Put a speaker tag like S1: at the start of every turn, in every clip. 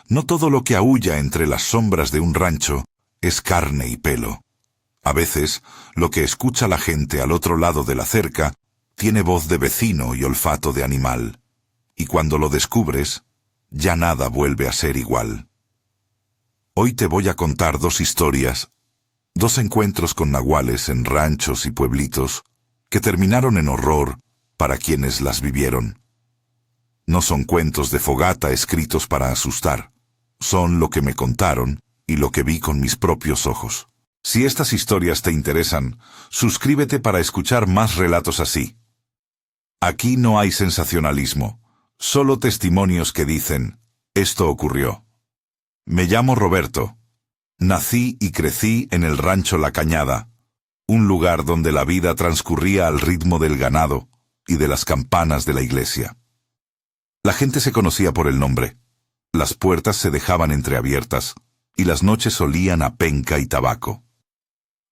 S1: No todo lo que aúlla entre las sombras de un rancho es carne y pelo. A veces, lo que escucha la gente al otro lado de la cerca tiene voz de vecino y olfato de animal. Y cuando lo descubres, ya nada vuelve a ser igual. Hoy te voy a contar dos historias, dos encuentros con nahuales en ranchos y pueblitos que terminaron en horror para quienes las vivieron. No son cuentos de fogata escritos para asustar. Son lo que me contaron y lo que vi con mis propios ojos. Si estas historias te interesan, suscríbete para escuchar más relatos así. Aquí no hay sensacionalismo, solo testimonios que dicen, esto ocurrió. Me llamo Roberto. Nací y crecí en el rancho La Cañada, un lugar donde la vida transcurría al ritmo del ganado y de las campanas de la iglesia. La gente se conocía por el nombre. Las puertas se dejaban entreabiertas y las noches olían a penca y tabaco.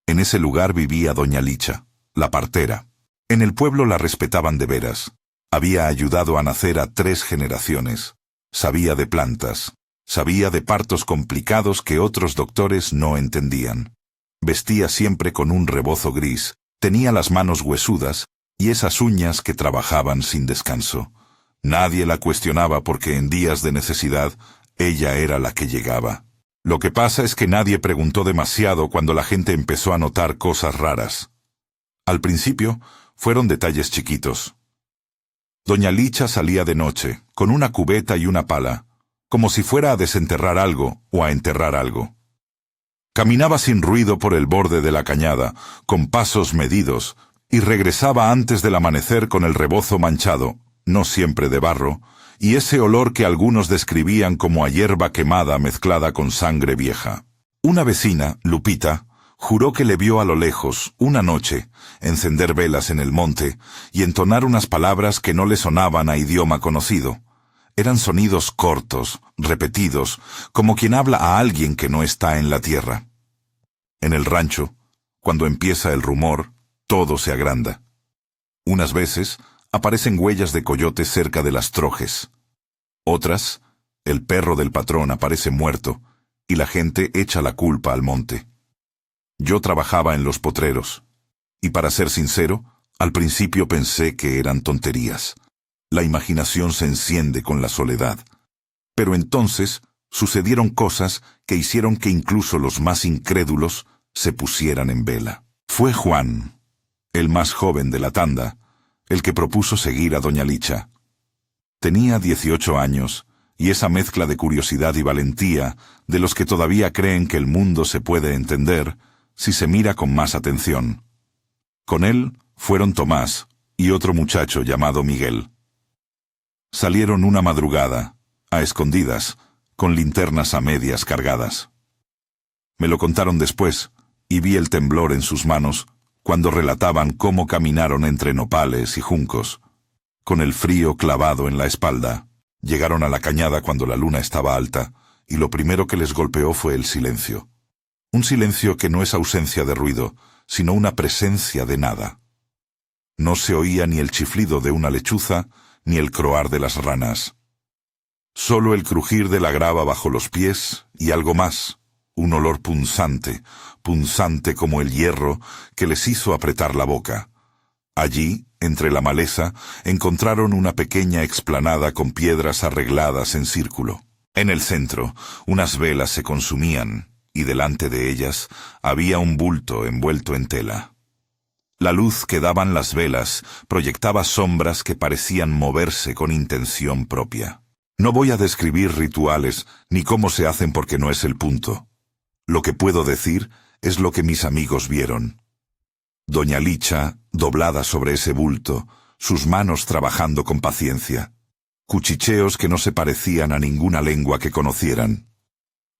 S1: En ese lugar vivía doña Licha, la partera. En el pueblo la respetaban de veras. Había ayudado a nacer a 3 generaciones. Sabía de plantas. Sabía de partos complicados que otros doctores no entendían. Vestía siempre con un rebozo gris, tenía las manos huesudas y esas uñas que trabajaban sin descanso. Nadie la cuestionaba porque en días de necesidad ella era la que llegaba. Lo que pasa es que nadie preguntó demasiado cuando la gente empezó a notar cosas raras. Al principio fueron detalles chiquitos. Doña Licha salía de noche, con una cubeta y una pala, como si fuera a desenterrar algo o a enterrar algo. Caminaba sin ruido por el borde de la cañada, con pasos medidos, y regresaba antes del amanecer con el rebozo manchado, no siempre de barro, y ese olor que algunos describían como a hierba quemada mezclada con sangre vieja. Una vecina, Lupita, juró que le vio a lo lejos, una noche, encender velas en el monte y entonar unas palabras que no le sonaban a idioma conocido. Eran sonidos cortos, repetidos, como quien habla a alguien que no está en la tierra. En el rancho, cuando empieza el rumor, todo se agranda. Unas veces aparecen huellas de coyotes cerca de las trojes. Otras, el perro del patrón aparece muerto y la gente echa la culpa al monte. Yo trabajaba en los potreros, y para ser sincero, al principio pensé que eran tonterías. La imaginación se enciende con la soledad. Pero entonces sucedieron cosas que hicieron que incluso los más incrédulos se pusieran en vela. Fue Juan, el más joven de la tanda, el que propuso seguir a doña Licha. Tenía 18 años, y esa mezcla de curiosidad y valentía de los que todavía creen que el mundo se puede entender si se mira con más atención. Con él fueron Tomás y otro muchacho llamado Miguel. Salieron una madrugada, a escondidas, con linternas a medias cargadas. Me lo contaron después, y vi el temblor en sus manos cuando relataban cómo caminaron entre nopales y juncos. Con el frío clavado en la espalda, llegaron a la cañada cuando la luna estaba alta, y lo primero que les golpeó fue el silencio. Un silencio que no es ausencia de ruido, sino una presencia de nada. No se oía ni el chiflido de una lechuza, ni el croar de las ranas. Solo el crujir de la grava bajo los pies y algo más, un olor punzante, punzante como el hierro que les hizo apretar la boca. Allí, entre la maleza, encontraron una pequeña explanada con piedras arregladas en círculo. En el centro, unas velas se consumían, y delante de ellas había un bulto envuelto en tela. La luz que daban las velas proyectaba sombras que parecían moverse con intención propia. No voy a describir rituales ni cómo se hacen porque no es el punto. Lo que puedo decir es lo que mis amigos vieron. Doña Licha, doblada sobre ese bulto, sus manos trabajando con paciencia. Cuchicheos que no se parecían a ninguna lengua que conocieran.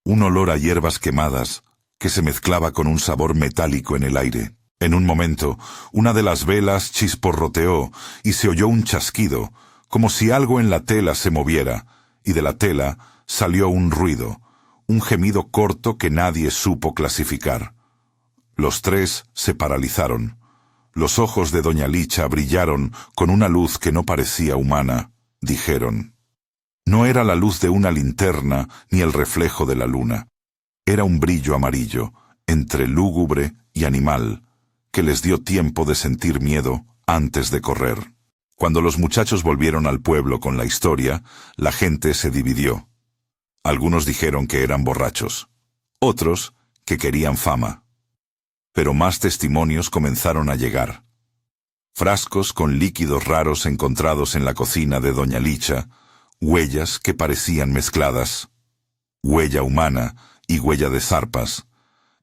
S1: Un olor a hierbas quemadas que se mezclaba con un sabor metálico en el aire. En un momento, una de las velas chisporroteó y se oyó un chasquido, como si algo en la tela se moviera, y de la tela salió un ruido, un gemido corto que nadie supo clasificar. Los 3 se paralizaron. Los ojos de doña Licha brillaron con una luz que no parecía humana. Dijeron: No era la luz de una linterna ni el reflejo de la luna. Era un brillo amarillo, entre lúgubre y animal, que les dio tiempo de sentir miedo antes de correr. Cuando los muchachos volvieron al pueblo con la historia, la gente se dividió. Algunos dijeron que eran borrachos, otros que querían fama. Pero más testimonios comenzaron a llegar. Frascos con líquidos raros encontrados en la cocina de doña Licha, huellas que parecían mezcladas, huella humana y huella de zarpas,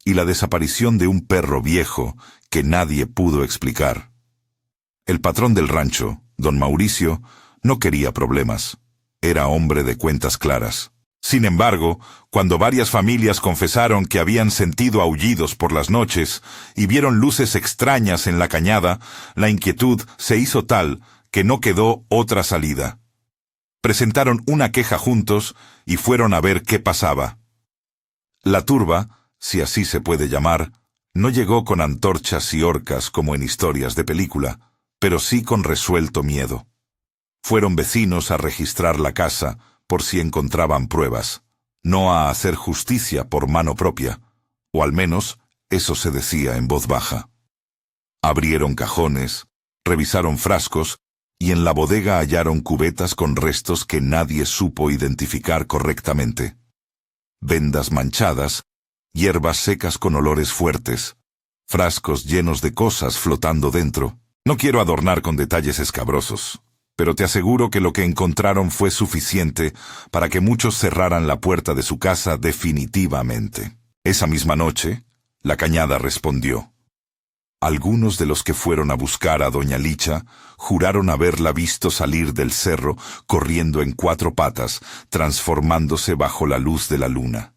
S1: y la desaparición de un perro viejo que nadie pudo explicar. El patrón del rancho, don Mauricio, no quería problemas. Era hombre de cuentas claras. Sin embargo, cuando varias familias confesaron que habían sentido aullidos por las noches y vieron luces extrañas en la cañada, la inquietud se hizo tal que no quedó otra salida. Presentaron una queja juntos y fueron a ver qué pasaba. La turba, si así se puede llamar, no llegó con antorchas y horcas como en historias de película, pero sí con resuelto miedo. Fueron vecinos a registrar la casa por si encontraban pruebas, no a hacer justicia por mano propia, o al menos eso se decía en voz baja. Abrieron cajones, revisaron frascos, y en la bodega hallaron cubetas con restos que nadie supo identificar correctamente. Vendas manchadas, hierbas secas con olores fuertes, frascos llenos de cosas flotando dentro. No quiero adornar con detalles escabrosos, pero te aseguro que lo que encontraron fue suficiente para que muchos cerraran la puerta de su casa definitivamente. Esa misma noche, la cañada respondió. Algunos de los que fueron a buscar a doña Licha juraron haberla visto salir del cerro corriendo en 4 patas, transformándose bajo la luz de la luna.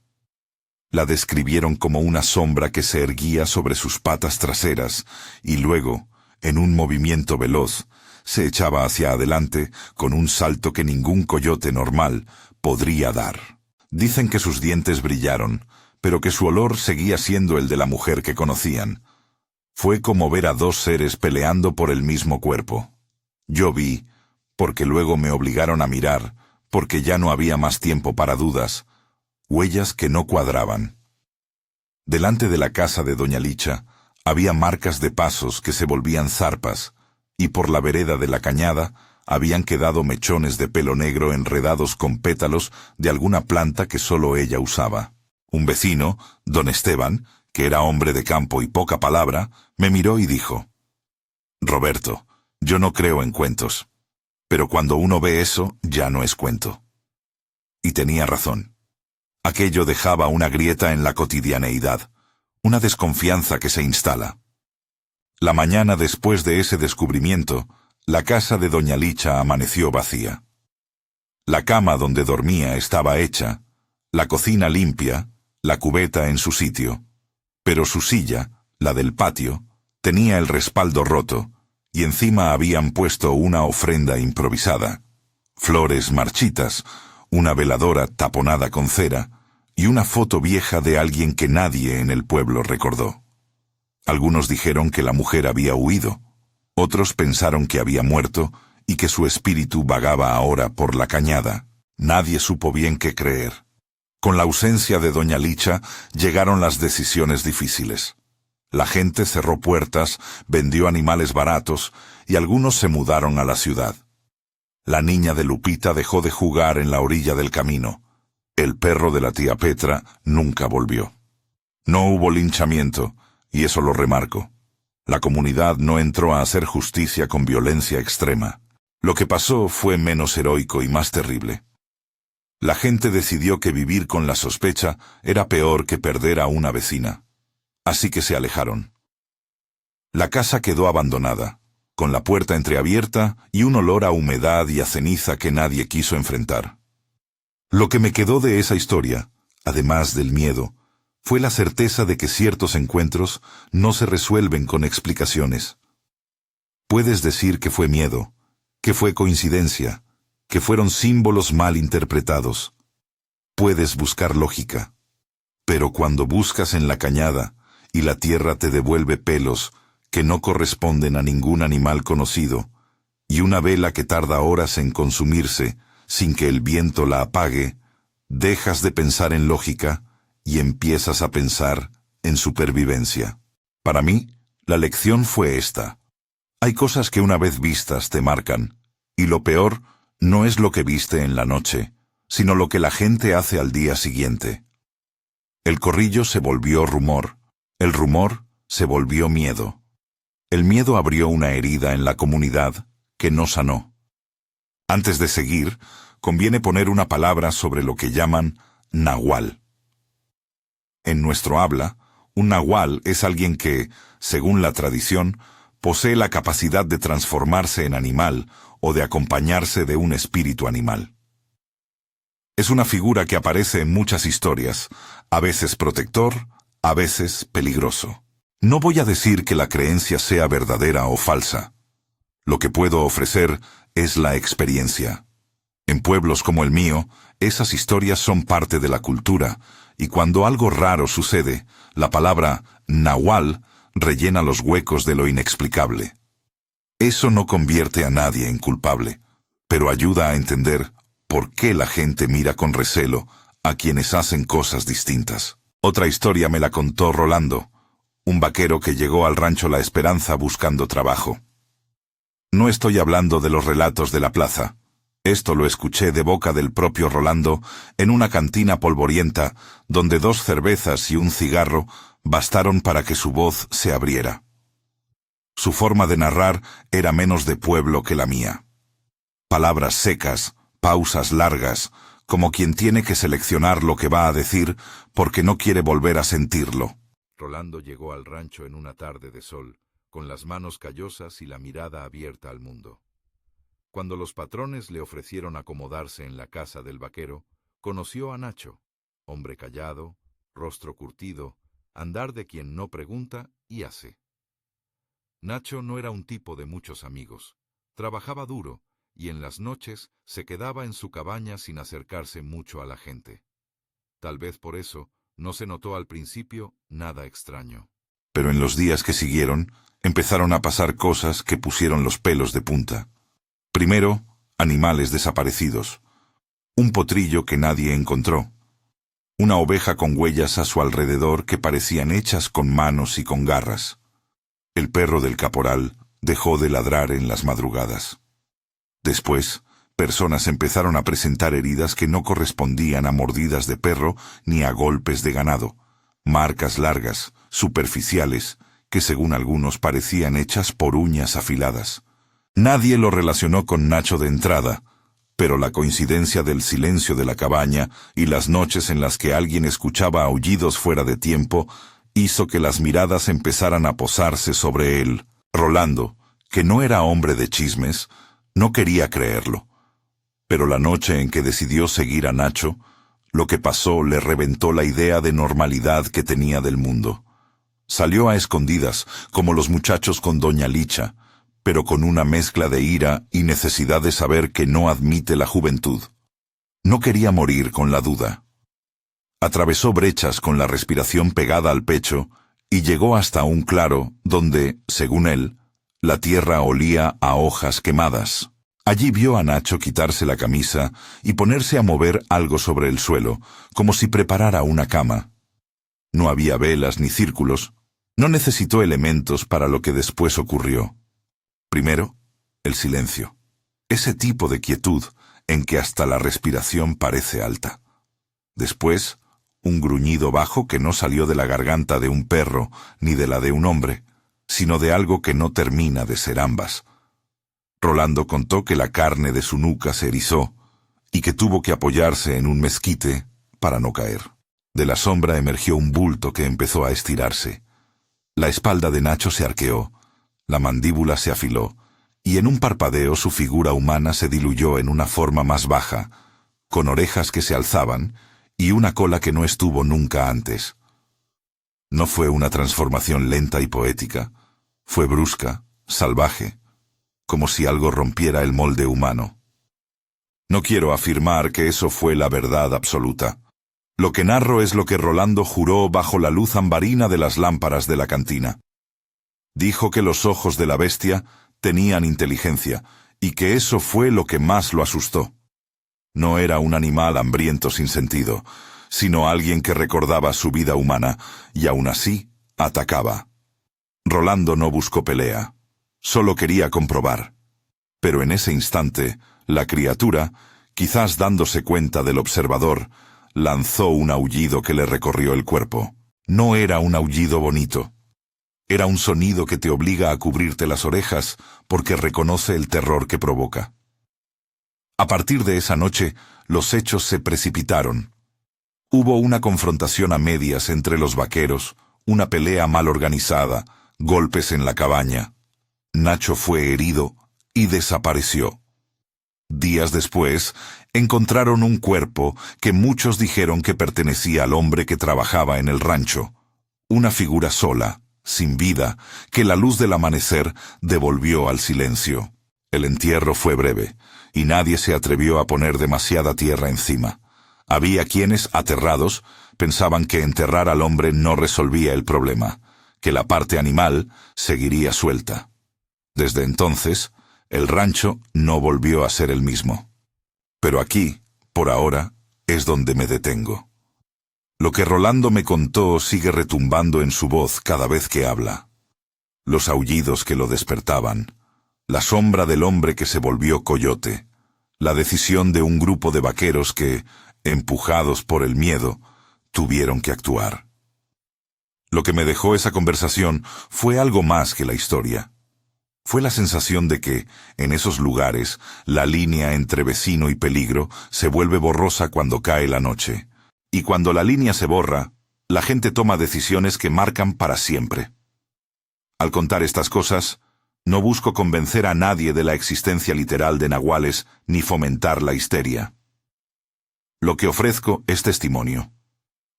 S1: La describieron como una sombra que se erguía sobre sus patas traseras y luego, en un movimiento veloz, se echaba hacia adelante con un salto que ningún coyote normal podría dar. Dicen que sus dientes brillaron, pero que su olor seguía siendo el de la mujer que conocían. Fue como ver a 2 seres peleando por el mismo cuerpo. Yo vi, porque luego me obligaron a mirar, porque ya no había más tiempo para dudas, huellas que no cuadraban. Delante de la casa de doña Licha había marcas de pasos que se volvían zarpas, y por la vereda de la cañada habían quedado mechones de pelo negro enredados con pétalos de alguna planta que solo ella usaba. Un vecino, don Esteban, que era hombre de campo y poca palabra, me miró y dijo: «Roberto, yo no creo en cuentos, pero cuando uno ve eso, ya no es cuento». Y tenía razón. Aquello dejaba una grieta en la cotidianeidad, una desconfianza que se instala. La mañana después de ese descubrimiento, la casa de doña Licha amaneció vacía. La cama donde dormía estaba hecha, la cocina limpia, la cubeta en su sitio, pero su silla, la del patio, tenía el respaldo roto, y encima habían puesto una ofrenda improvisada, flores marchitas, una veladora taponada con cera, y una foto vieja de alguien que nadie en el pueblo recordó. Algunos dijeron que la mujer había huido, otros pensaron que había muerto y que su espíritu vagaba ahora por la cañada. Nadie supo bien qué creer. Con la ausencia de doña Licha llegaron las decisiones difíciles. La gente cerró puertas, vendió animales baratos y algunos se mudaron a la ciudad. La niña de Lupita dejó de jugar en la orilla del camino. El perro de la tía Petra nunca volvió. No hubo linchamiento, y eso lo remarco. La comunidad no entró a hacer justicia con violencia extrema. Lo que pasó fue menos heroico y más terrible. La gente decidió que vivir con la sospecha era peor que perder a una vecina. Así que se alejaron. La casa quedó abandonada, con la puerta entreabierta y un olor a humedad y a ceniza que nadie quiso enfrentar. Lo que me quedó de esa historia, además del miedo, fue la certeza de que ciertos encuentros no se resuelven con explicaciones. Puedes decir que fue miedo, que fue coincidencia, que fueron símbolos mal interpretados. Puedes buscar lógica. Pero cuando buscas en la cañada y la tierra te devuelve pelos que no corresponden a ningún animal conocido, y una vela que tarda horas en consumirse sin que el viento la apague, dejas de pensar en lógica y empiezas a pensar en supervivencia. Para mí, la lección fue esta. Hay cosas que una vez vistas te marcan, y lo peor no es lo que viste en la noche, sino lo que la gente hace al día siguiente. El corrillo se volvió rumor, el rumor se volvió miedo. El miedo abrió una herida en la comunidad que no sanó. Antes de seguir, conviene poner una palabra sobre lo que llaman nahual. En nuestro habla, un nahual es alguien que, según la tradición, posee la capacidad de transformarse en animal o de acompañarse de un espíritu animal. Es una figura que aparece en muchas historias, a veces protector, a veces peligroso. No voy a decir que la creencia sea verdadera o falsa. Lo que puedo ofrecer es la experiencia. En pueblos como el mío, esas historias son parte de la cultura, y cuando algo raro sucede, la palabra nahual rellena los huecos de lo inexplicable. Eso no convierte a nadie en culpable, pero ayuda a entender por qué la gente mira con recelo a quienes hacen cosas distintas. Otra historia me la contó Rolando, un vaquero que llegó al rancho La Esperanza buscando trabajo. No estoy hablando de los relatos de la plaza. Esto lo escuché de boca del propio Rolando en una cantina polvorienta donde 2 cervezas y un cigarro bastaron para que su voz se abriera. Su forma de narrar era menos de pueblo que la mía. Palabras secas, pausas largas, como quien tiene que seleccionar lo que va a decir porque no quiere volver a sentirlo. Rolando llegó al rancho en una tarde de sol, con las manos callosas y la mirada abierta al mundo. Cuando los patrones le ofrecieron acomodarse en la casa del vaquero, conoció a Nacho, hombre callado, rostro curtido, andar de quien no pregunta y hace. Nacho no era un tipo de muchos amigos. Trabajaba duro y en las noches se quedaba en su cabaña sin acercarse mucho a la gente. Tal vez por eso no se notó al principio nada extraño. Pero en los días que siguieron, empezaron a pasar cosas que pusieron los pelos de punta. Primero, animales desaparecidos. Un potrillo que nadie encontró. Una oveja con huellas a su alrededor que parecían hechas con manos y con garras. El perro del caporal dejó de ladrar en las madrugadas. Después, personas empezaron a presentar heridas que no correspondían a mordidas de perro ni a golpes de ganado. Marcas largas, superficiales, que según algunos parecían hechas por uñas afiladas. Nadie lo relacionó con Nacho de entrada, pero la coincidencia del silencio de la cabaña y las noches en las que alguien escuchaba aullidos fuera de tiempo hizo que las miradas empezaran a posarse sobre él. Rolando, que no era hombre de chismes, no quería creerlo. Pero la noche en que decidió seguir a Nacho, lo que pasó le reventó la idea de normalidad que tenía del mundo. Salió a escondidas, como los muchachos con Doña Licha, pero con una mezcla de ira y necesidad de saber que no admite la juventud. No quería morir con la duda. Atravesó brechas con la respiración pegada al pecho y llegó hasta un claro donde, según él, la tierra olía a hojas quemadas. Allí vio a Nacho quitarse la camisa y ponerse a mover algo sobre el suelo, como si preparara una cama. No había velas ni círculos. No necesitó elementos para lo que después ocurrió. Primero, el silencio. Ese tipo de quietud en que hasta la respiración parece alta. Después, un gruñido bajo que no salió de la garganta de un perro ni de la de un hombre, sino de algo que no termina de ser ambas. Rolando contó que la carne de su nuca se erizó y que tuvo que apoyarse en un mezquite para no caer. De la sombra emergió un bulto que empezó a estirarse. La espalda de Nacho se arqueó, la mandíbula se afiló, y en un parpadeo su figura humana se diluyó en una forma más baja, con orejas que se alzaban y una cola que no estuvo nunca antes. No fue una transformación lenta y poética, fue brusca, salvaje, como si algo rompiera el molde humano. No quiero afirmar que eso fue la verdad absoluta. Lo que narro es lo que Rolando juró bajo la luz ambarina de las lámparas de la cantina. Dijo que los ojos de la bestia tenían inteligencia y que eso fue lo que más lo asustó. No era un animal hambriento sin sentido, sino alguien que recordaba su vida humana y aún así atacaba. Rolando no buscó pelea, solo quería comprobar. Pero en ese instante, la criatura, quizás dándose cuenta del observador, lanzó un aullido que le recorrió el cuerpo. No era un aullido bonito. Era un sonido que te obliga a cubrirte las orejas porque reconoce el terror que provoca. A partir de esa noche, los hechos se precipitaron. Hubo una confrontación a medias entre los vaqueros, una pelea mal organizada, golpes en la cabaña. Nacho fue herido y desapareció. Días después, encontraron un cuerpo que muchos dijeron que pertenecía al hombre que trabajaba en el rancho. Una figura sola, sin vida, que la luz del amanecer devolvió al silencio. El entierro fue breve, y nadie se atrevió a poner demasiada tierra encima. Había quienes, aterrados, pensaban que enterrar al hombre no resolvía el problema, que la parte animal seguiría suelta. Desde entonces, el rancho no volvió a ser el mismo. Pero aquí, por ahora, es donde me detengo. Lo que Rolando me contó sigue retumbando en su voz cada vez que habla. Los aullidos que lo despertaban, la sombra del hombre que se volvió coyote, la decisión de un grupo de vaqueros que, empujados por el miedo, tuvieron que actuar. Lo que me dejó esa conversación fue algo más que la historia. Fue la sensación de que, en esos lugares, la línea entre vecino y peligro se vuelve borrosa cuando cae la noche. Y cuando la línea se borra, la gente toma decisiones que marcan para siempre. Al contar estas cosas, no busco convencer a nadie de la existencia literal de nahuales ni fomentar la histeria. Lo que ofrezco es testimonio.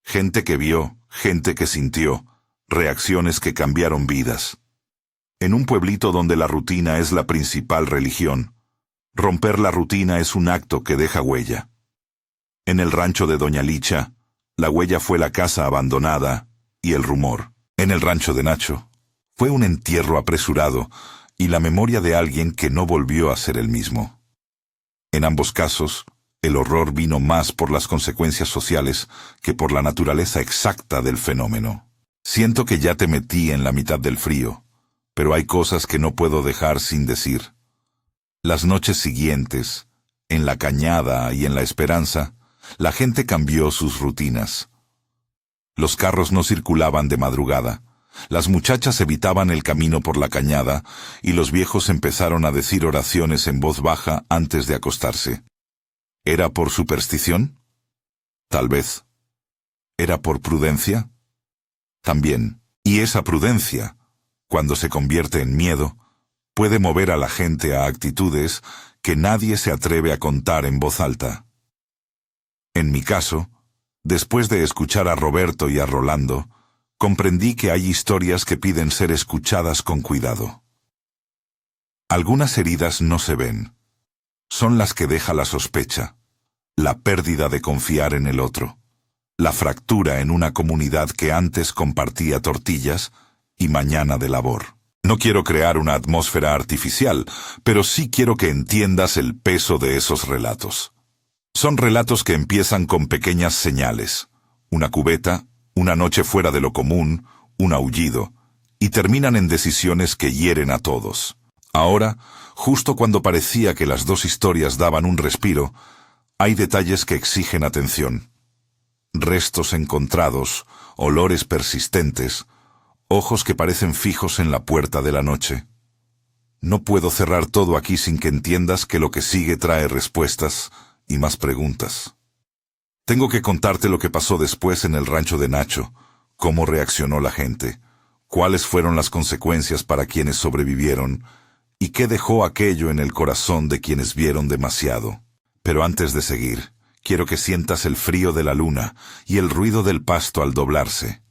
S1: Gente que vio, gente que sintió, reacciones que cambiaron vidas. En un pueblito donde la rutina es la principal religión, romper la rutina es un acto que deja huella. En el rancho de Doña Licha, la huella fue la casa abandonada y el rumor. En el rancho de Nacho, fue un entierro apresurado y la memoria de alguien que no volvió a ser el mismo. En ambos casos, el horror vino más por las consecuencias sociales que por la naturaleza exacta del fenómeno. Siento que ya te metí en la mitad del frío, pero hay cosas que no puedo dejar sin decir. Las noches siguientes, en la Cañada y en La Esperanza, la gente cambió sus rutinas. Los carros no circulaban de madrugada, las muchachas evitaban el camino por la cañada y los viejos empezaron a decir oraciones en voz baja antes de acostarse. ¿Era por superstición? Tal vez. ¿Era por prudencia? También. Y esa prudencia, cuando se convierte en miedo, puede mover a la gente a actitudes que nadie se atreve a contar en voz alta. En mi caso, después de escuchar a Roberto y a Rolando, comprendí que hay historias que piden ser escuchadas con cuidado. Algunas heridas no se ven. Son las que deja la sospecha, la pérdida de confiar en el otro, la fractura en una comunidad que antes compartía tortillas y mañana de labor. No quiero crear una atmósfera artificial, pero sí quiero que entiendas el peso de esos relatos. Son relatos que empiezan con pequeñas señales, una cubeta, una noche fuera de lo común, un aullido, y terminan en decisiones que hieren a todos. Ahora, justo cuando parecía que las dos historias daban un respiro, hay detalles que exigen atención. Restos encontrados, olores persistentes, ojos que parecen fijos en la puerta de la noche. No puedo cerrar todo aquí sin que entiendas que lo que sigue trae respuestas y más preguntas. Tengo que contarte lo que pasó después en el rancho de Nacho, cómo reaccionó la gente, cuáles fueron las consecuencias para quienes sobrevivieron y qué dejó aquello en el corazón de quienes vieron demasiado. Pero antes de seguir, quiero que sientas el frío de la luna y el ruido del pasto al doblarse.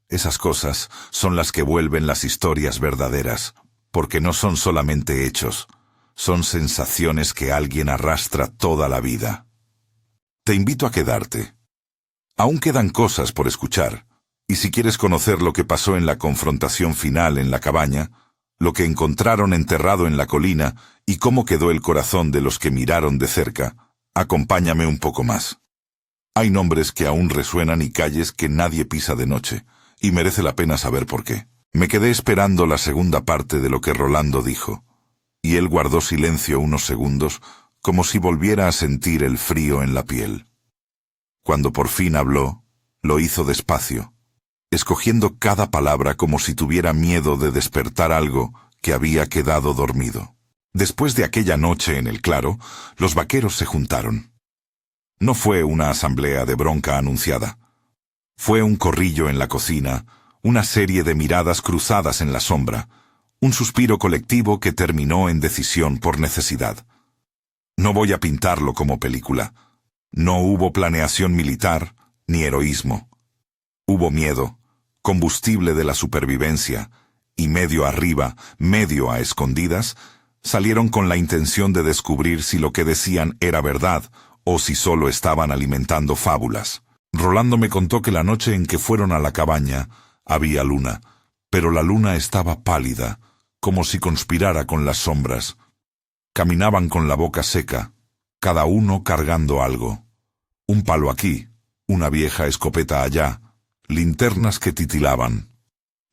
S1: Esas cosas son las que vuelven las historias verdaderas, porque no son solamente hechos, son sensaciones que alguien arrastra toda la vida. Te invito a quedarte. Aún quedan cosas por escuchar, y si quieres conocer lo que pasó en la confrontación final en la cabaña, lo que encontraron enterrado en la colina y cómo quedó el corazón de los que miraron de cerca, Acompáñame un poco más. Hay nombres que aún resuenan y calles que nadie pisa de noche, y merece la pena saber por qué. Me quedé esperando la segunda parte de lo que Rolando dijo, y él guardó silencio unos segundos, como si volviera a sentir el frío en la piel. Cuando por fin habló, lo hizo despacio, escogiendo cada palabra como si tuviera miedo de despertar algo que había quedado dormido. Después de aquella noche en el claro, los vaqueros se juntaron. No fue una asamblea de bronca anunciada. Fue un corrillo en la cocina, una serie de miradas cruzadas en la sombra, un suspiro colectivo que terminó en decisión por necesidad. No voy a pintarlo como película. No hubo planeación militar ni heroísmo. Hubo miedo, combustible de la supervivencia, y medio arriba, medio a escondidas, salieron con la intención de descubrir si lo que decían era verdad o si solo estaban alimentando fábulas. Rolando me contó que la noche en que fueron a la cabaña había luna, pero la luna estaba pálida, como si conspirara con las sombras. Caminaban con la boca seca, cada uno cargando algo. Un palo aquí, una vieja escopeta allá, linternas que titilaban.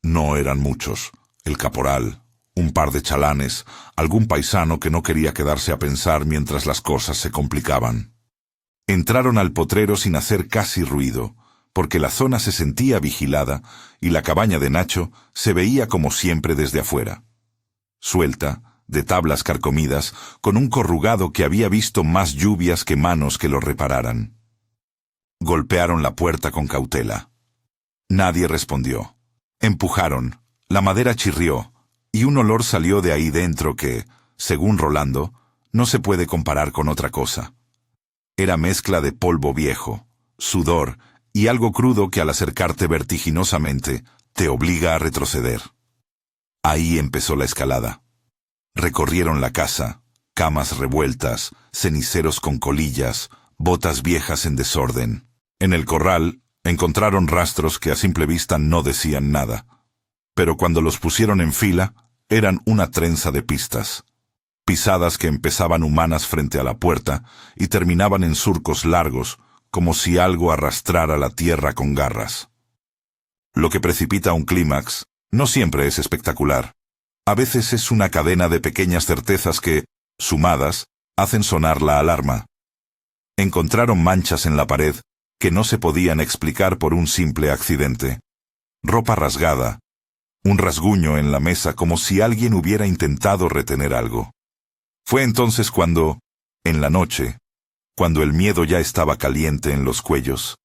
S1: No eran muchos, el caporal, un par de chalanes, algún paisano que no quería quedarse a pensar mientras las cosas se complicaban. Entraron al potrero sin hacer casi ruido, porque la zona se sentía vigilada y la cabaña de Nacho se veía como siempre desde afuera. Suelta, de tablas carcomidas, con un corrugado que había visto más lluvias que manos que lo repararan. Golpearon la puerta con cautela. Nadie respondió. Empujaron, la madera chirrió, y un olor salió de ahí dentro que, según Rolando, no se puede comparar con otra cosa. Era mezcla de polvo viejo, sudor y algo crudo que al acercarte vertiginosamente te obliga a retroceder. Ahí empezó la escalada. Recorrieron la casa, camas revueltas, ceniceros con colillas, botas viejas en desorden. En el corral encontraron rastros que a simple vista no decían nada, pero cuando los pusieron en fila, eran una trenza de pistas. Pisadas que empezaban humanas frente a la puerta y terminaban en surcos largos, como si algo arrastrara la tierra con garras. Lo que precipita un clímax no siempre es espectacular. A veces es una cadena de pequeñas certezas que, sumadas, hacen sonar la alarma. Encontraron manchas en la pared que no se podían explicar por un simple accidente. Ropa rasgada, un rasguño en la mesa como si alguien hubiera intentado retener algo. Fue entonces cuando, en la noche, cuando el miedo ya estaba caliente en los cuellos,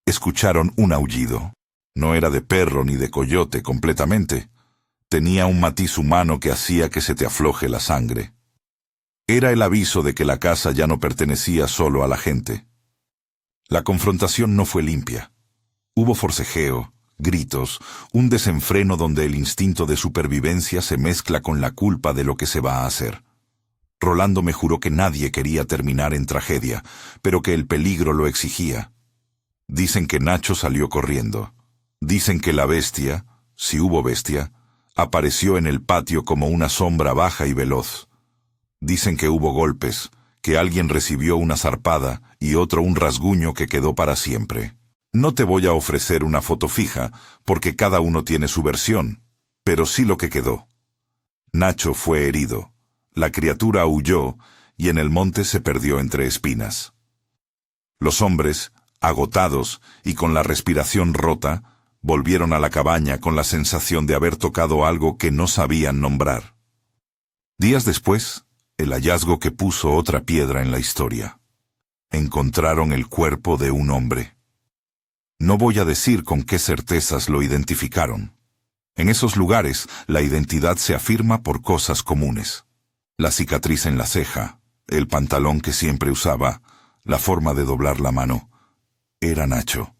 S1: escucharon un aullido. No era de perro ni de coyote completamente. Tenía un matiz humano que hacía que se te afloje la sangre. Era el aviso de que la casa ya no pertenecía solo a la gente. La confrontación no fue limpia. Hubo forcejeo, gritos, un desenfreno donde el instinto de supervivencia se mezcla con la culpa de lo que se va a hacer. Rolando me juró que nadie quería terminar en tragedia, pero que el peligro lo exigía. Dicen que Nacho salió corriendo. Dicen que la bestia, si hubo bestia, apareció en el patio como una sombra baja y veloz. Dicen que hubo golpes, que alguien recibió una zarpada y otro un rasguño que quedó para siempre. No te voy a ofrecer una foto fija, porque cada uno tiene su versión, pero sí lo que quedó. Nacho fue herido. La criatura huyó y en el monte se perdió entre espinas. Los hombres, agotados y con la respiración rota, volvieron a la cabaña con la sensación de haber tocado algo que no sabían nombrar. Días después, el hallazgo que puso otra piedra en la historia. Encontraron el cuerpo de un hombre. No voy a decir con qué certezas lo identificaron. En esos lugares, la identidad se afirma por cosas comunes. La cicatriz en la ceja, el pantalón que siempre usaba, la forma de doblar la mano. Era Nacho.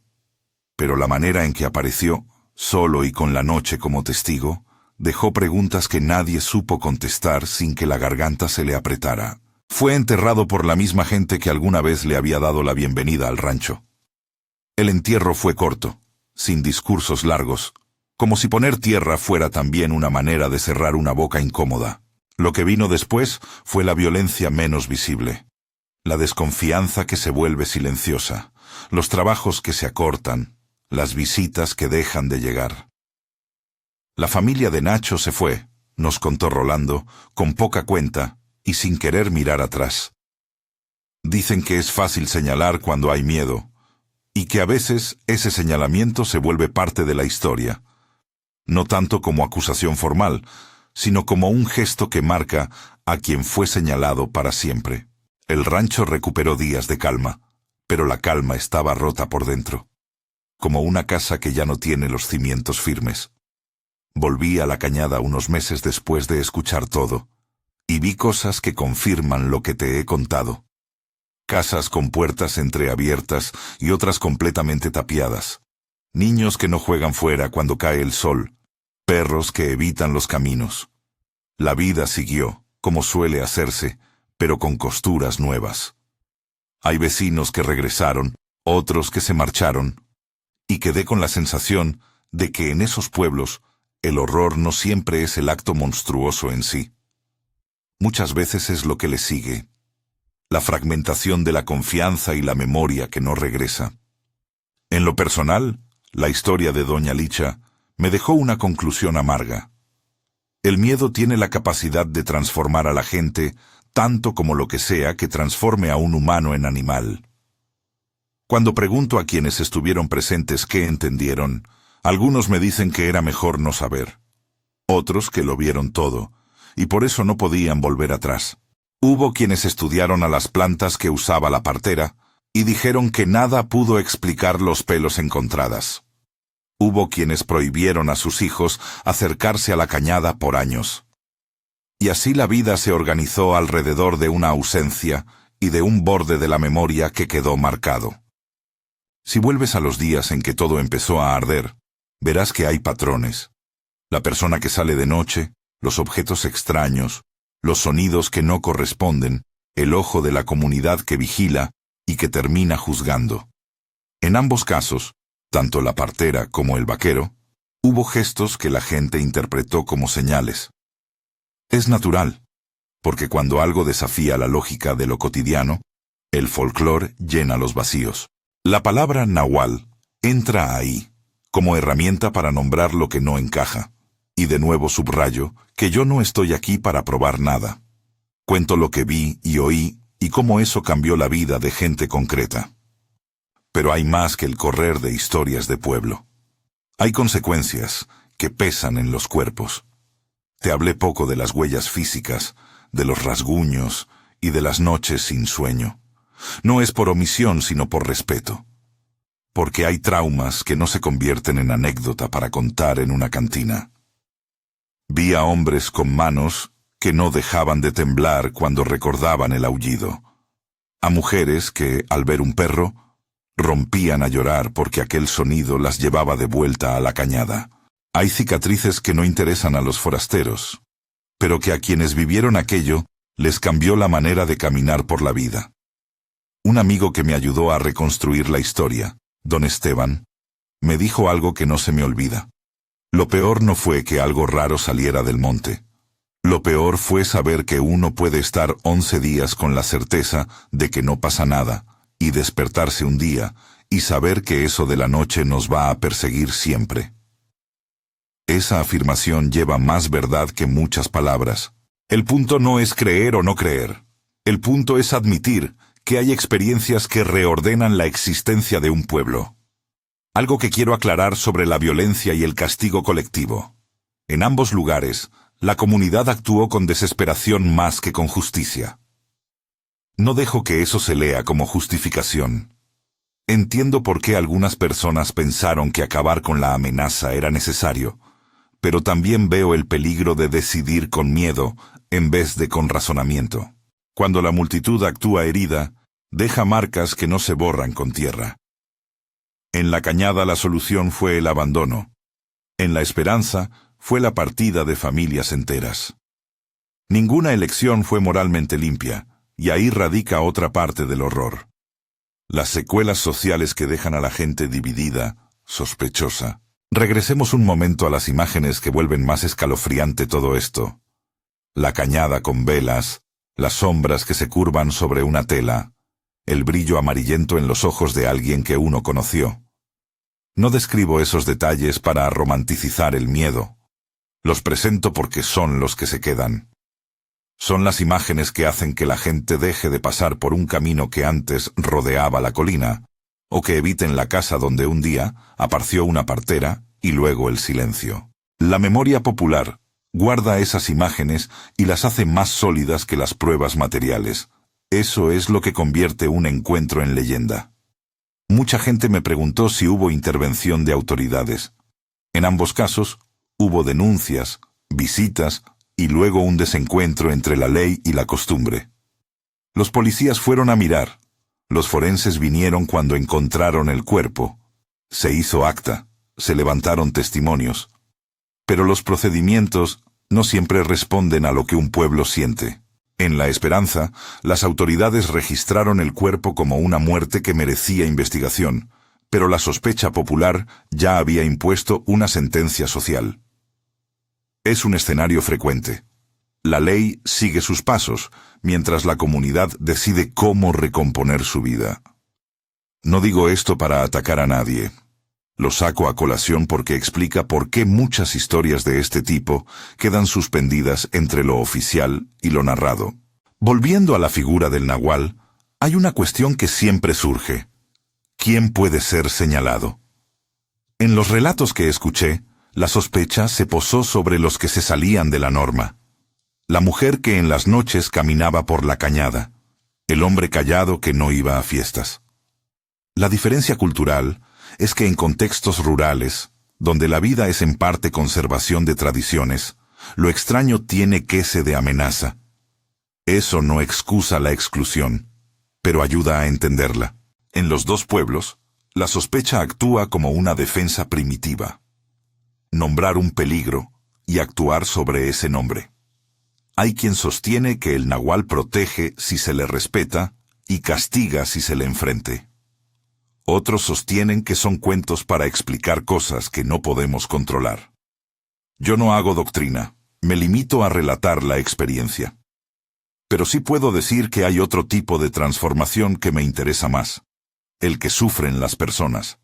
S1: Pero la manera en que apareció, solo y con la noche como testigo, dejó preguntas que nadie supo contestar sin que la garganta se le apretara. Fue enterrado por la misma gente que alguna vez le había dado la bienvenida al rancho. El entierro fue corto, sin discursos largos, como si poner tierra fuera también una manera de cerrar una boca incómoda. Lo que vino después fue la violencia menos visible. La desconfianza que se vuelve silenciosa, los trabajos que se acortan, las visitas que dejan de llegar. La familia de Nacho se fue, nos contó Rolando, con poca cuenta y sin querer mirar atrás. Dicen que es fácil señalar cuando hay miedo, y que a veces ese señalamiento se vuelve parte de la historia, no tanto como acusación formal, sino como un gesto que marca a quien fue señalado para siempre. El rancho recuperó días de calma, pero la calma estaba rota por dentro, como una casa que ya no tiene los cimientos firmes. Volví a la cañada unos meses después de escuchar todo, y vi cosas que confirman lo que te he contado. Casas con puertas entreabiertas y otras completamente tapiadas. Niños que no juegan fuera cuando cae el sol. Perros que evitan los caminos. La vida siguió, como suele hacerse, pero con costuras nuevas. Hay vecinos que regresaron, otros que se marcharon, y quedé con la sensación de que en esos pueblos el horror no siempre es el acto monstruoso en sí. Muchas veces es lo que le sigue. La fragmentación de la confianza y la memoria que no regresa. En lo personal, la historia de Doña Licha me dejó una conclusión amarga. El miedo tiene la capacidad de transformar a la gente tanto como lo que sea que transforme a un humano en animal. Cuando pregunto a quienes estuvieron presentes qué entendieron, algunos me dicen que era mejor no saber. Otros que lo vieron todo, y por eso no podían volver atrás. Hubo quienes estudiaron a las plantas que usaba la partera y dijeron que nada pudo explicar los pelos encontradas. Hubo quienes prohibieron a sus hijos acercarse a la cañada por años. Y así la vida se organizó alrededor de una ausencia y de un borde de la memoria que quedó marcado. Si vuelves a los días en que todo empezó a arder, verás que hay patrones. La persona que sale de noche, los objetos extraños, los sonidos que no corresponden, el ojo de la comunidad que vigila y que termina juzgando. En ambos casos, tanto la partera como el vaquero, hubo gestos que la gente interpretó como señales. Es natural, porque cuando algo desafía la lógica de lo cotidiano, el folclore llena los vacíos. La palabra nahual entra ahí, como herramienta para nombrar lo que no encaja. Y de nuevo subrayo que yo no estoy aquí para probar nada. Cuento lo que vi y oí y cómo eso cambió la vida de gente concreta. Pero hay más que el correr de historias de pueblo. Hay consecuencias que pesan en los cuerpos. Te hablé poco de las huellas físicas, de los rasguños y de las noches sin sueño. No es por omisión sino por respeto. Porque hay traumas que no se convierten en anécdota para contar en una cantina. Vi a hombres con manos que no dejaban de temblar cuando recordaban el aullido. A mujeres que, al ver un perro, rompían a llorar porque aquel sonido las llevaba de vuelta a la cañada. Hay cicatrices que no interesan a los forasteros, pero que a quienes vivieron aquello les cambió la manera de caminar por la vida. Un amigo que me ayudó a reconstruir la historia, don Esteban, me dijo algo que no se me olvida. Lo peor no fue que algo raro saliera del monte. Lo peor fue saber que uno puede estar 11 días con la certeza de que no pasa nada, y despertarse un día, y saber que eso de la noche nos va a perseguir siempre. Esa afirmación lleva más verdad que muchas palabras. El punto no es creer o no creer. El punto es admitir que hay experiencias que reordenan la existencia de un pueblo. Algo que quiero aclarar sobre la violencia y el castigo colectivo. En ambos lugares, la comunidad actuó con desesperación más que con justicia. No dejo que eso se lea como justificación. Entiendo por qué algunas personas pensaron que acabar con la amenaza era necesario, pero también veo el peligro de decidir con miedo en vez de con razonamiento. Cuando la multitud actúa herida, deja marcas que no se borran con tierra. En la cañada la solución fue el abandono. En la esperanza fue la partida de familias enteras. Ninguna elección fue moralmente limpia, y ahí radica otra parte del horror. Las secuelas sociales que dejan a la gente dividida, sospechosa. Regresemos un momento a las imágenes que vuelven más escalofriante todo esto. La cañada con velas, las sombras que se curvan sobre una tela, el brillo amarillento en los ojos de alguien que uno conoció. No describo esos detalles para romanticizar el miedo. Los presento porque son los que se quedan. Son las imágenes que hacen que la gente deje de pasar por un camino que antes rodeaba la colina, o que eviten la casa donde un día apareció una partera y luego el silencio. La memoria popular guarda esas imágenes y las hace más sólidas que las pruebas materiales. Eso es lo que convierte un encuentro en leyenda. Mucha gente me preguntó si hubo intervención de autoridades. En ambos casos, hubo denuncias, visitas y luego un desencuentro entre la ley y la costumbre. Los policías fueron a mirar. Los forenses vinieron cuando encontraron el cuerpo. Se hizo acta, se levantaron testimonios. Pero los procedimientos no siempre responden a lo que un pueblo siente. En La Esperanza, las autoridades registraron el cuerpo como una muerte que merecía investigación, pero la sospecha popular ya había impuesto una sentencia social. Es un escenario frecuente. La ley sigue sus pasos, mientras la comunidad decide cómo recomponer su vida. No digo esto para atacar a nadie. Lo saco a colación porque explica por qué muchas historias de este tipo quedan suspendidas entre lo oficial y lo narrado. Volviendo a la figura del nahual, hay una cuestión que siempre surge. ¿Quién puede ser señalado? En los relatos que escuché, la sospecha se posó sobre los que se salían de la norma. La mujer que en las noches caminaba por la cañada, el hombre callado que no iba a fiestas. La diferencia cultural es que en contextos rurales, donde la vida es en parte conservación de tradiciones, lo extraño tiene quece de amenaza. Eso no excusa la exclusión, pero ayuda a entenderla. En los dos pueblos, la sospecha actúa como una defensa primitiva. Nombrar un peligro y actuar sobre ese nombre. Hay quien sostiene que el nahual protege si se le respeta y castiga si se le enfrente. Otros sostienen que son cuentos para explicar cosas que no podemos controlar. Yo no hago doctrina, me limito a relatar la experiencia. Pero sí puedo decir que hay otro tipo de transformación que me interesa más, el que sufren las personas.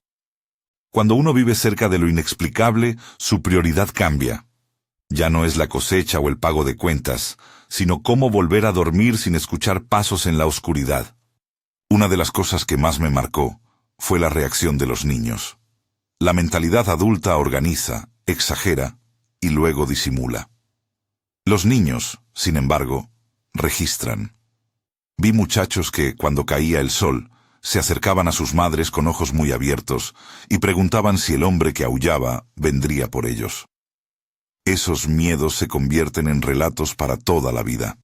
S1: Cuando uno vive cerca de lo inexplicable, su prioridad cambia. Ya no es la cosecha o el pago de cuentas, sino cómo volver a dormir sin escuchar pasos en la oscuridad. Una de las cosas que más me marcó fue la reacción de los niños. La mentalidad adulta organiza, exagera y luego disimula. Los niños, sin embargo, registran. Vi muchachos que, cuando caía el sol, se acercaban a sus madres con ojos muy abiertos y preguntaban si el hombre que aullaba vendría por ellos. Esos miedos se convierten en relatos para toda la vida.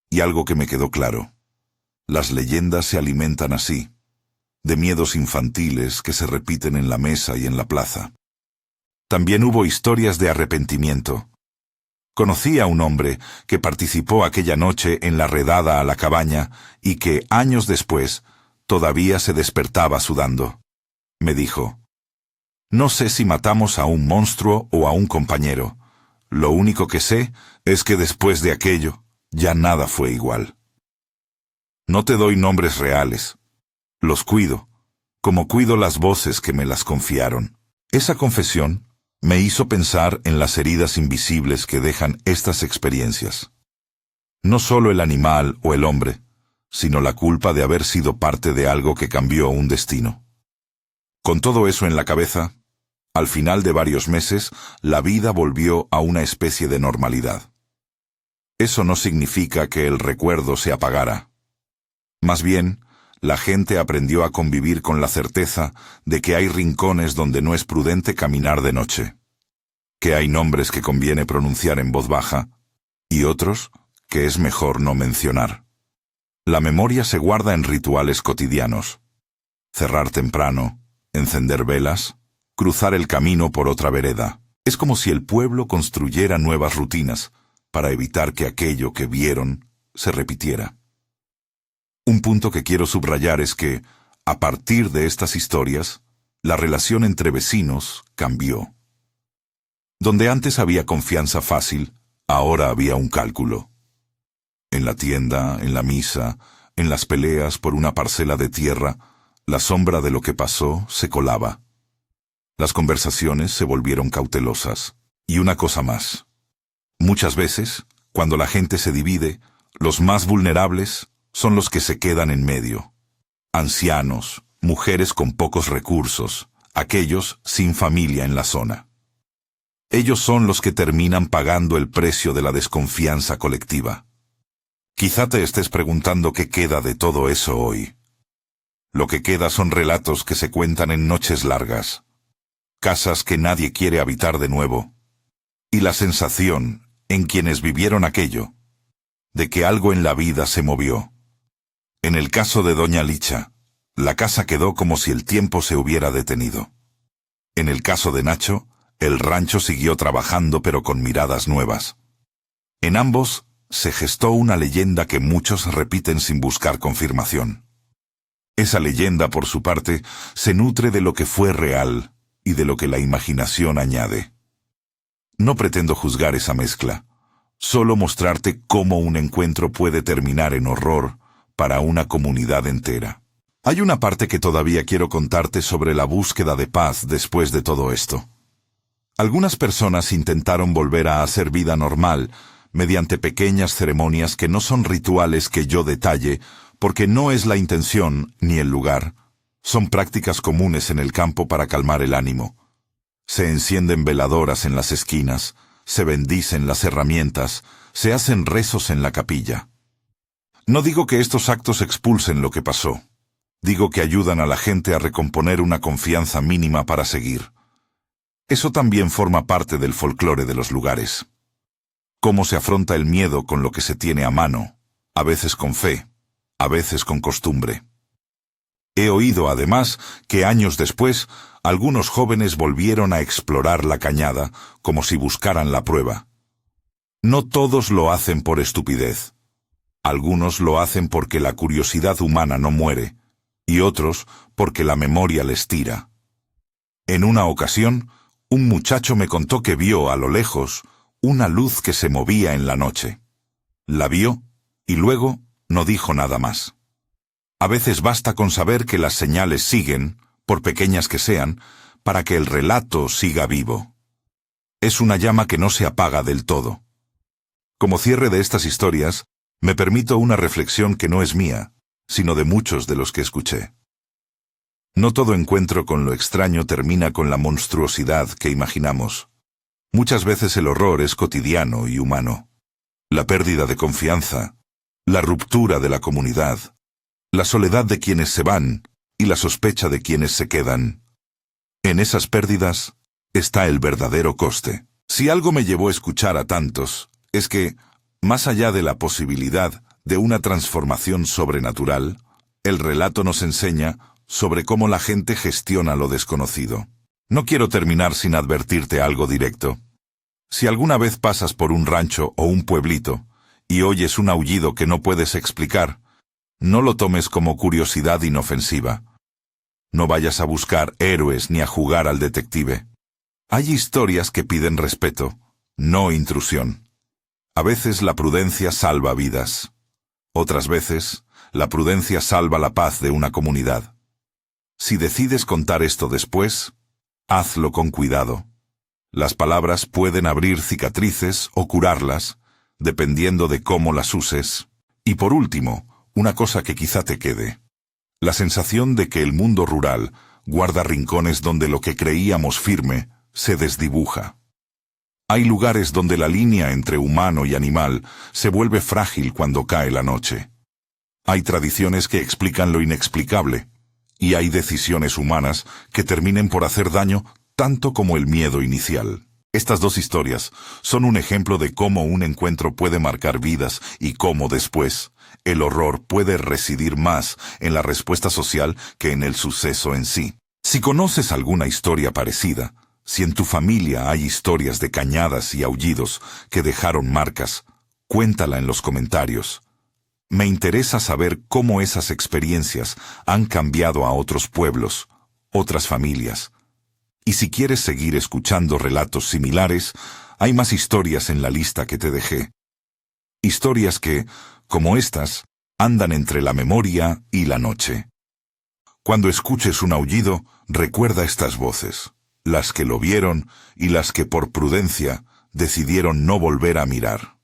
S1: Y algo que me quedó claro: las leyendas se alimentan así, de miedos infantiles que se repiten en la mesa y en la plaza. También hubo historias de arrepentimiento. Conocí a un hombre que participó aquella noche en la redada a la cabaña y que, años después, todavía se despertaba sudando. Me dijo: «No sé si matamos a un monstruo o a un compañero. Lo único que sé es que después de aquello, ya nada fue igual». No te doy nombres reales. Los cuido, como cuido las voces que me las confiaron. Esa confesión me hizo pensar en las heridas invisibles que dejan estas experiencias. No solo el animal o el hombre, sino la culpa de haber sido parte de algo que cambió un destino. Con todo eso en la cabeza, al final de varios meses, la vida volvió a una especie de normalidad. Eso no significa que el recuerdo se apagara. Más bien, la gente aprendió a convivir con la certeza de que hay rincones donde no es prudente caminar de noche, que hay nombres que conviene pronunciar en voz baja y otros que es mejor no mencionar. La memoria se guarda en rituales cotidianos: cerrar temprano, encender velas, cruzar el camino por otra vereda. Es como si el pueblo construyera nuevas rutinas para evitar que aquello que vieron se repitiera. Un punto que quiero subrayar es que, a partir de estas historias, la relación entre vecinos cambió. Donde antes había confianza fácil, ahora había un cálculo. En la tienda, en la misa, en las peleas por una parcela de tierra, la sombra de lo que pasó se colaba. Las conversaciones se volvieron cautelosas. Y una cosa más. Muchas veces, cuando la gente se divide, los más vulnerables son los que se quedan en medio. Ancianos, mujeres con pocos recursos, aquellos sin familia en la zona. Ellos son los que terminan pagando el precio de la desconfianza colectiva. Quizá te estés preguntando qué queda de todo eso hoy. Lo que queda son relatos que se cuentan en noches largas, casas que nadie quiere habitar de nuevo, y la sensación, en quienes vivieron aquello, de que algo en la vida se movió. En el caso de Doña Licha, la casa quedó como si el tiempo se hubiera detenido. En el caso de Nacho, el rancho siguió trabajando pero con miradas nuevas. En ambos se gestó una leyenda que muchos repiten sin buscar confirmación. Esa leyenda, por su parte, se nutre de lo que fue real y de lo que la imaginación añade. No pretendo juzgar esa mezcla, solo mostrarte cómo un encuentro puede terminar en horror para una comunidad entera. Hay una parte que todavía quiero contarte sobre la búsqueda de paz después de todo esto. Algunas personas intentaron volver a hacer vida normal mediante pequeñas ceremonias que no son rituales que yo detalle, porque no es la intención ni el lugar. Son prácticas comunes en el campo para calmar el ánimo. Se encienden veladoras en las esquinas, se bendicen las herramientas, se hacen rezos en la capilla. No digo que estos actos expulsen lo que pasó. Digo que ayudan a la gente a recomponer una confianza mínima para seguir. Eso también forma parte del folclore de los lugares. Cómo se afronta el miedo con lo que se tiene a mano, a veces con fe, a veces con costumbre. He oído, además, que años después, algunos jóvenes volvieron a explorar la cañada, como si buscaran la prueba. No todos lo hacen por estupidez. Algunos lo hacen porque la curiosidad humana no muere, y otros porque la memoria les tira. En una ocasión, un muchacho me contó que vio a lo lejos una luz que se movía en la noche. La vio y luego no dijo nada más. A veces basta con saber que las señales siguen, por pequeñas que sean, para que el relato siga vivo. Es una llama que no se apaga del todo. Como cierre de estas historias, me permito una reflexión que no es mía, sino de muchos de los que escuché. No todo encuentro con lo extraño termina con la monstruosidad que imaginamos. Muchas veces el horror es cotidiano y humano. La pérdida de confianza, la ruptura de la comunidad, la soledad de quienes se van y la sospecha de quienes se quedan. En esas pérdidas está el verdadero coste. Si algo me llevó a escuchar a tantos, es que, más allá de la posibilidad de una transformación sobrenatural, el relato nos enseña sobre cómo la gente gestiona lo desconocido. No quiero terminar sin advertirte algo directo. Si alguna vez pasas por un rancho o un pueblito y oyes un aullido que no puedes explicar, no lo tomes como curiosidad inofensiva. No vayas a buscar héroes ni a jugar al detective. Hay historias que piden respeto, no intrusión. A veces la prudencia salva vidas. Otras veces, la prudencia salva la paz de una comunidad. Si decides contar esto después, hazlo con cuidado. Las palabras pueden abrir cicatrices o curarlas, dependiendo de cómo las uses. Y por último, una cosa que quizá te quede. La sensación de que el mundo rural guarda rincones donde lo que creíamos firme se desdibuja. Hay lugares donde la línea entre humano y animal se vuelve frágil cuando cae la noche. Hay tradiciones que explican lo inexplicable, y hay decisiones humanas que terminen por hacer daño tanto como el miedo inicial. Estas dos historias son un ejemplo de cómo un encuentro puede marcar vidas y cómo después el horror puede residir más en la respuesta social que en el suceso en sí. Si conoces alguna historia parecida, si en tu familia hay historias de cañadas y aullidos que dejaron marcas, cuéntala en los comentarios. Me interesa saber cómo esas experiencias han cambiado a otros pueblos, otras familias. Y si quieres seguir escuchando relatos similares, hay más historias en la lista que te dejé. Historias que, como estas, andan entre la memoria y la noche. Cuando escuches un aullido, recuerda estas voces, las que lo vieron y las que por prudencia decidieron no volver a mirar.